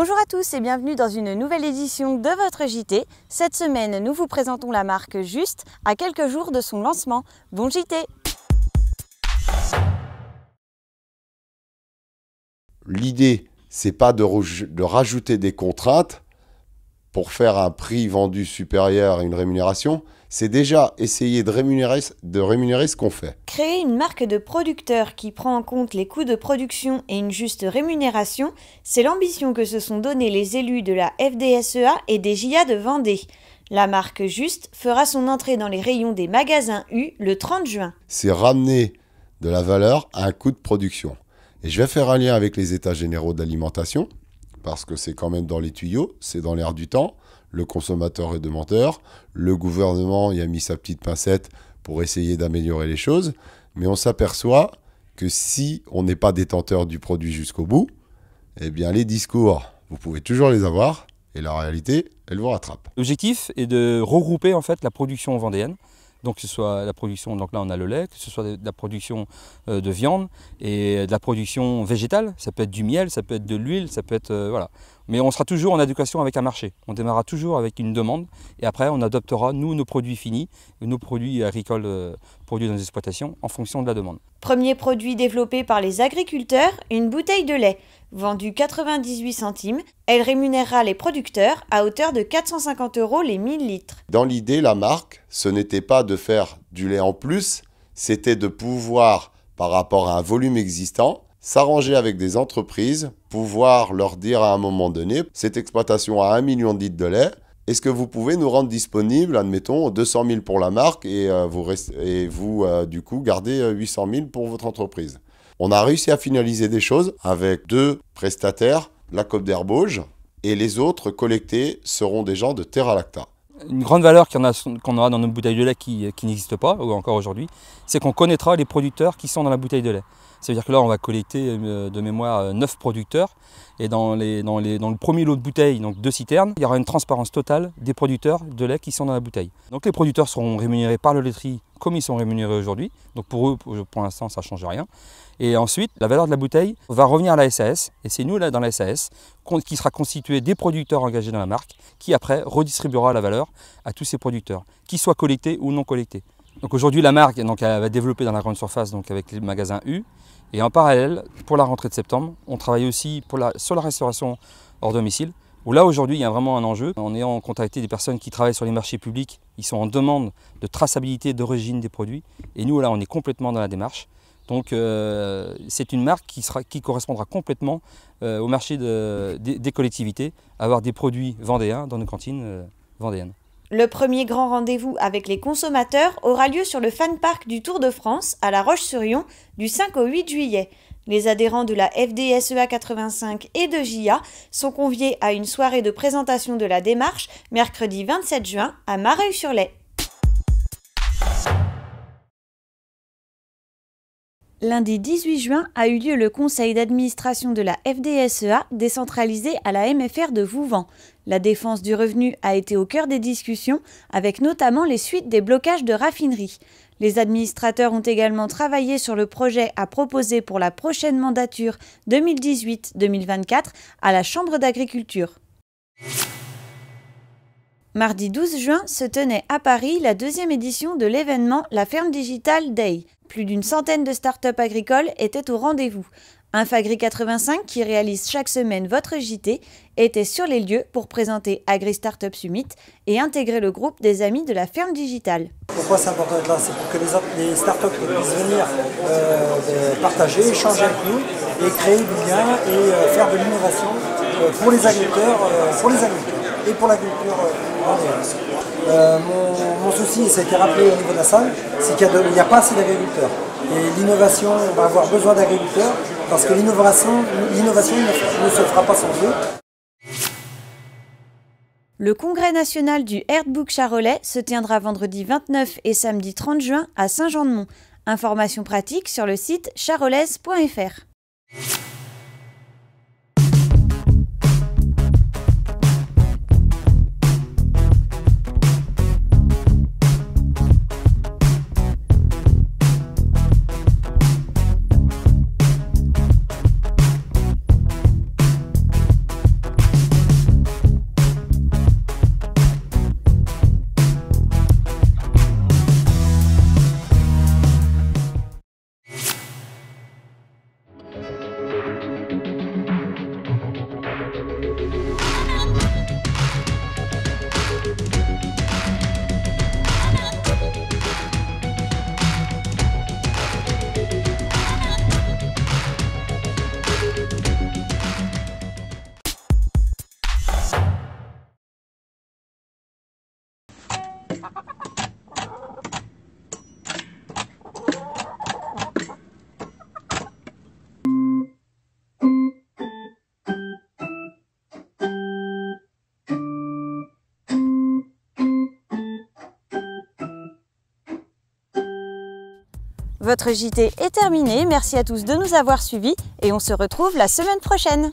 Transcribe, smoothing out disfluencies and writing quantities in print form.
Bonjour à tous et bienvenue dans une nouvelle édition de votre JT. Cette semaine, nous vous présentons la marque Juste à quelques jours de son lancement. Bon JT! L'idée, c'est pas de rajouter des contraintes pour faire un prix vendu supérieur à une rémunération, c'est déjà essayer de rémunérer ce qu'on fait. Créer une marque de producteur qui prend en compte les coûts de production et une juste rémunération, c'est l'ambition que se sont donnés les élus de la FDSEA et des JA de Vendée. La marque Juste fera son entrée dans les rayons des magasins U le 30 juin. C'est ramener de la valeur à un coût de production. Et je vais faire un lien avec les états généraux de l'alimentation, parce que c'est quand même dans les tuyaux, c'est dans l'air du temps. Le consommateur est demandeur, le gouvernement y a mis sa petite pincette pour essayer d'améliorer les choses, mais on s'aperçoit que si on n'est pas détenteur du produit jusqu'au bout, eh bien les discours, vous pouvez toujours les avoir, et la réalité, elle vous rattrape. L'objectif est de regrouper en fait la production vendéenne. Donc que ce soit la production, donc là on a le lait, que ce soit de la production de viande et de la production végétale, ça peut être du miel, ça peut être de l'huile, ça peut être voilà. Mais on sera toujours en adéquation avec un marché. On démarrera toujours avec une demande et après on adoptera nous nos produits finis, nos produits agricoles produits dans les exploitations en fonction de la demande. Premier produit développé par les agriculteurs, une bouteille de lait. Vendue 98 centimes, elle rémunérera les producteurs à hauteur de 450 € les 1000 litres. Dans l'idée, la marque, ce n'était pas de faire du lait en plus, c'était de pouvoir, par rapport à un volume existant, s'arranger avec des entreprises, pouvoir leur dire à un moment donné, cette exploitation a 1 million de litres de lait, est-ce que vous pouvez nous rendre disponible, admettons, 200 000 pour la marque et vous du coup, gardez 800 000 pour votre entreprise. On a réussi à finaliser des choses avec 2 prestataires, la Côte d'Herbauge, et les autres collectés seront des gens de Terra Lacta. Une grande valeur qu'on aura dans notre bouteille de lait qui n'existe pas, ou encore aujourd'hui, c'est qu'on connaîtra les producteurs qui sont dans la bouteille de lait. Ça veut dire que là, on va collecter de mémoire 9 producteurs, et dans le premier lot de bouteilles, donc 2 citernes, il y aura une transparence totale des producteurs de lait qui sont dans la bouteille. Donc les producteurs seront rémunérés par le laiterie comme ils sont rémunérés aujourd'hui, donc pour eux, pour l'instant, ça ne change rien. Et ensuite, la valeur de la bouteille va revenir à la SAS, et c'est nous, là, dans la SAS, qui sera constitué des producteurs engagés dans la marque, qui après redistribuera la valeur à tous ces producteurs, qu'ils soient collectés ou non collectés. Donc aujourd'hui, la marque donc, elle va développer dans la grande surface donc, avec les magasins U, et en parallèle, pour la rentrée de septembre, on travaille aussi sur la restauration hors domicile, où là aujourd'hui il y a vraiment un enjeu. En ayant contacté des personnes qui travaillent sur les marchés publics, ils sont en demande de traçabilité d'origine des produits, et nous là on est complètement dans la démarche. Donc c'est une marque qui correspondra complètement au marché des collectivités, avoir des produits vendéens dans nos cantines vendéennes. Le premier grand rendez-vous avec les consommateurs aura lieu sur le Fan Park du Tour de France à La Roche-sur-Yon du 5 au 8 juillet. Les adhérents de la FDSEA 85 et de JA sont conviés à une soirée de présentation de la démarche mercredi 27 juin à Mareuil-sur-Lay. Lundi 18 juin a eu lieu le conseil d'administration de la FDSEA décentralisé à la MFR de Vouvant. La défense du revenu a été au cœur des discussions, avec notamment les suites des blocages de raffineries. Les administrateurs ont également travaillé sur le projet à proposer pour la prochaine mandature 2018-2024 à la Chambre d'agriculture. Mardi 12 juin se tenait à Paris la 2e édition de l'événement La Ferme Digital Day. Plus d'une centaine de start-up agricoles étaient au rendez-vous. Infagri 85, qui réalise chaque semaine votre JT, était sur les lieux pour présenter Agri Startup Summit et intégrer le groupe des amis de la ferme digitale. Pourquoi c'est important d'être là? C'est pour que les startups puissent venir partager, échanger avec nous et créer du lien et faire de l'innovation pour les agriculteurs, et pour l'agriculture mondiale. Mon souci, et ça a été rappelé au niveau de la salle, c'est qu'il n'y a pas assez d'agriculteurs. Et l'innovation, on va avoir besoin d'agriculteurs parce que l'innovation ne se fera pas sans eux. Le congrès national du Herdbook charolais se tiendra vendredi 29 et samedi 30 juin à Saint-Jean-de-Mont. Informations pratiques sur le site charolaise.fr. Votre JT est terminé, merci à tous de nous avoir suivis et on se retrouve la semaine prochaine.